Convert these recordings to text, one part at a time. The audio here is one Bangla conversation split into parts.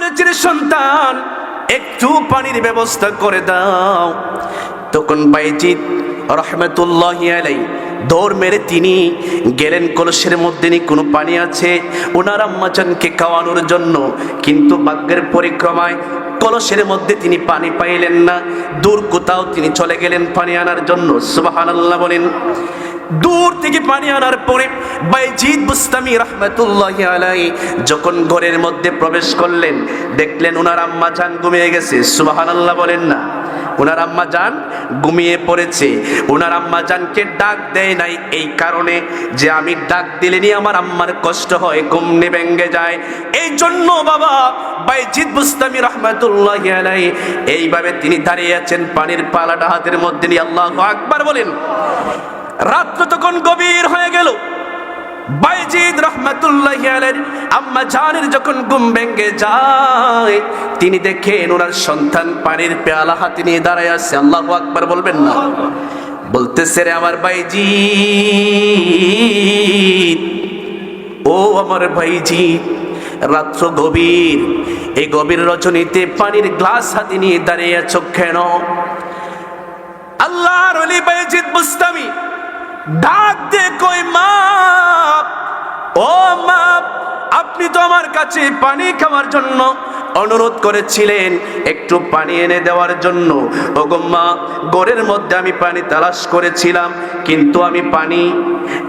বলেছিল সন্তান একটু পানির ব্যবস্থা করে দাও। তখন বাইজিদ রহমতুল্লাহি আলাইহি দৌড় মেরে তিনি গেলেন কলসের মধ্যে কোনো পানি আছে ওনার আম্মাজানকে খাওয়ানোর জন্য, কিন্তু ভাগ্যের পরিক্রমায় কলসের মধ্যে তিনি পানি পাইলেন না। দূর কোথাও তিনি চলে গেলেন পানি আনার জন্য। সুবহানাল্লাহ বলেন। দূর থেকে পানি আনার পরে বাইজিদ বুস্তামি রহমতুল্লাহি আলাইহি যখন ঘরের মধ্যে প্রবেশ করলেন, দেখলেন ওনার আম্মা জান ঘুমিয়ে গেছে। সুবহানাল্লাহ বলেন না। ওনার আম্মা জান ঘুমিয়ে পড়েছে। ওনার আম্মা জানকে ডাক দেয় নাই এই কারণে যে আমি ডাক দিলে নি আমার আম্মার কষ্ট হয়, ঘুম ভেঙে যায়। এই জন্য বাবা বাইজিদ বুস্তামি রহমতুল্লাহি আলাইহি এইভাবে তিনি দাঁড়িয়ে আছেন পানির পালাটা হাতের মধ্যে নিয়ে। আল্লাহু আকবার বলেন। রাত্র তখন গভীর হয়ে গেল। বাইজিদ রহমতুল্লাহি আলাইহি আম্মা জানের যখন ঘুম ভেঙে যায়, তিনি দেখেন ওনার সন্তান পানির পেয়ালা হাতে নিয়ে দাঁড়ায় আছে। আল্লাহু আকবার বলবেন না। বলতেছে, রে আমার বাইজিদ, ও আমার বাইজিদ, রাত্র গভীর, এই গভীর রজনীতে পানির গ্লাস হাতে নিয়ে দাঁড়িয়ে আছো কেন? আল্লাহর ওলি বাইজিদ বুস্তামি ডাক দে কই, মা, ও মা, আপনি তো আমার কাছে পানি খাওয়ার জন্য অনুরোধ করেছিলেন, একটু পানি এনে দেওয়ার জন্য। ওগো মা, ঘরের মধ্যে আমি পানি তালাশ করেছিলাম কিন্তু আমি পানি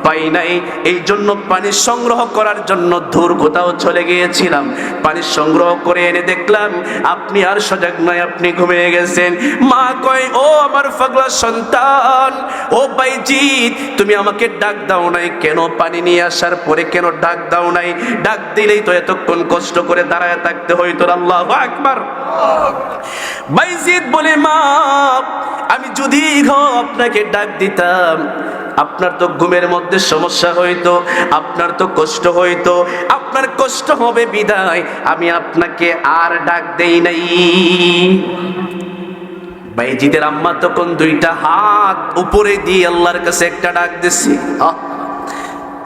পাই নাই, এই জন্য পানি সংগ্রহ করার জন্য দূর কোথাও চলে গিয়েছিলাম। পানি সংগ্রহ করে এনে দেখলাম আপনি আর সজাগ নয়, আপনি ঘুমিয়ে গেছেন। মা কয়, ও আমার পাগলা সন্তান, ও বাইজিদ, তুমি আমাকে ডাক দাও নাই কেন? পানি নিয়ে আসার পরে কেন ডাক দাও নাই? ডাক দিলেই তো এতক্ষণ কষ্ট করে দাঁড়ায় থাকতে হইতো। আল্লাহু আকবার। বাইজিদ বলে, মা, আমি যদি আপনাকে ডাক দিতাম আপনার তো ঘুমের মধ্যে সমস্যা হইতো, আপনার তো কষ্ট হইতো, আপনার কষ্ট হবে বিদায় আমি আপনাকে আর ডাক দেই নাই। বাইজিদের আম্মা তখন দুইটা হাত উপরে দিয়ে আল্লাহর কাছে একটা ডাক দিছে।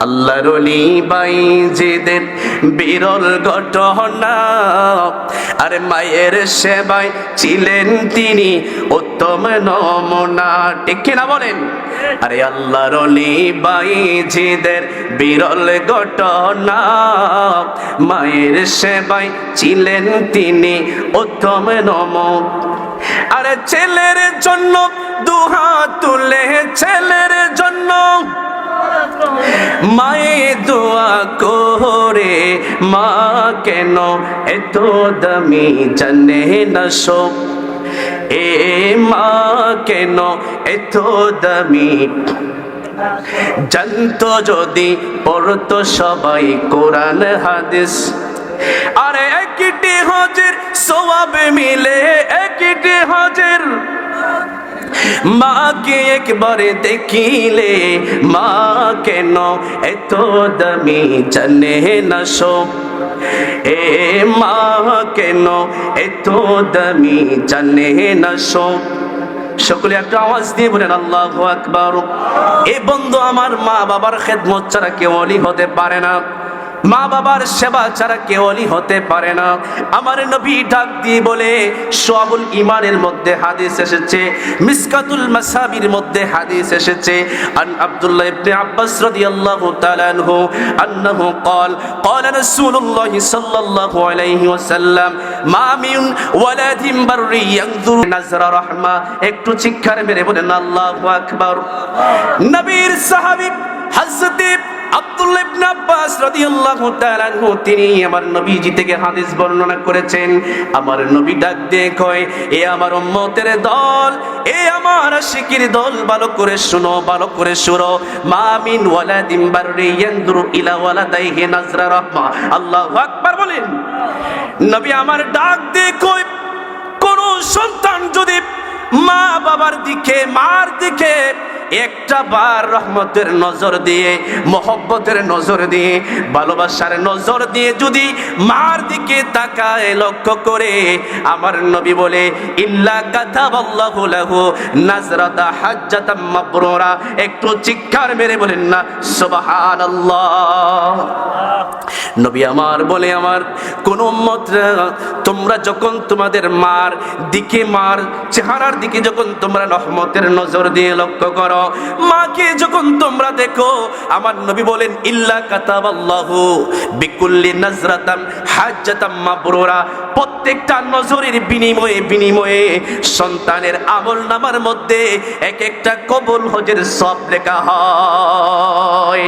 আল্লাহর ওলি বাইজিদের বিরল ঘটনা, আরে মায়ের সেবায় ছিলেন তিনি উত্তম নমুনা। ঠিক কিনা বলেন? আরে আল্লাহর ওলি বাইজিদের বিরল ঘটনা, মায়ের সেবায় ছিলেন তিনি উত্তম নমুনা। আরে ছেলের জন্য দুহাত তুলে, ছেলের জন্য মায়ে দোয়া করে, মা কেন এত দামি জানে না সব, এ মা কেন এত দামি জানতো যদি পড়তো সবাই কোরআন হাদিস। আরে একটি হজের সওয়াব মিলে, একটি হজের। মাকে একবারে দেখিলে মা কেন এত দামি জানে না সব, এ মা কেন এত দামি জানে না সব। সকলে একটা আওয়াজ দিয়ে বলেন আল্লাহু আকবার। এ বন্ধু, আমার মা বাবার খেদমত ছাড়া কেউ ওলি হতে পারে না, মা বাবার সেবা ছাড়া কেউ ওলি হতে পারে না। আমার নবী ডাক দিয়ে বলে, শুআবুল ঈমানের মধ্যে হাদিস এসেছে, মিসকাতুল মাসাবির মধ্যে হাদিস এসেছে, আন আব্দুল্লাহ ইবনে আব্বাস রাদিয়াল্লাহু তাআলা আনহু আন্নাহু ক্বাল ক্বালা রাসূলুল্লাহ সাল্লাল্লাহু আলাইহি ওয়াসাল্লাম মা মিন ওয়ালাদিন বাররি ইয়ানজুরু নাজরা রাহমা। একটু চিৎকার মেরে বলেন আল্লাহু আকবার। নবীর সাহাবী হযরত আব্দুল্লাহ ইবনে আব্বাস রাদিয়াল্লাহু তাআলা আনহু তিনি আমার নবীজি থেকে হাদিস বর্ণনা করেছেন। আমার নবী ডাক দিয়ে কয়, এ আমার উম্মতের দল, এ আমার আশিকির দল, ভালো করে শুনো, ভালো করে শুনো। মা মিন ওয়ালাদিন বাররি ইয়ানজুরু ইলা ওয়ালাদাইহি নাজরা রাহমা। আল্লাহু আকবার বলেন। নবী আমার ডাক দিয়ে কয়, কোন সন্তান যদি মা বাবার দিকে, মার দিকে একটা বার রহমতের নজর দিয়ে, মহব্বতের নজর দিয়ে, ভালোবাসার নজর দিয়ে যদি মার দিকে তাকায় লক্ষ্য করে, আমার নবী বলে ইল্লা কাতাবাল্লাহু লাহু নাজরাতা হাজ্জাতাম মাবরুরা। একটু চিৎকার মেরে বলেন না সুবহানাল্লাহ। নবী আমার বলে, আমার কোন উম্মতরা, তোমরা যখন তোমাদের মার দিকে, মার চেহারার দিকে যখন তোমরা রহমতের নজর দিয়ে লক্ষ্য করো, মাকে যখন তোমরা দেখো, আমার নবী বলেন ইল্লা কাতাবাল্লাহু বিকুল্লি নাজরাতাম হাজ্জাতাম মাবরুরা। প্রত্যেকটা নজরের বিনিময়ে বিনিময়ে সন্তানের আমলনামার মধ্যে এক একটা কবুল হজের সব লেখা হয়।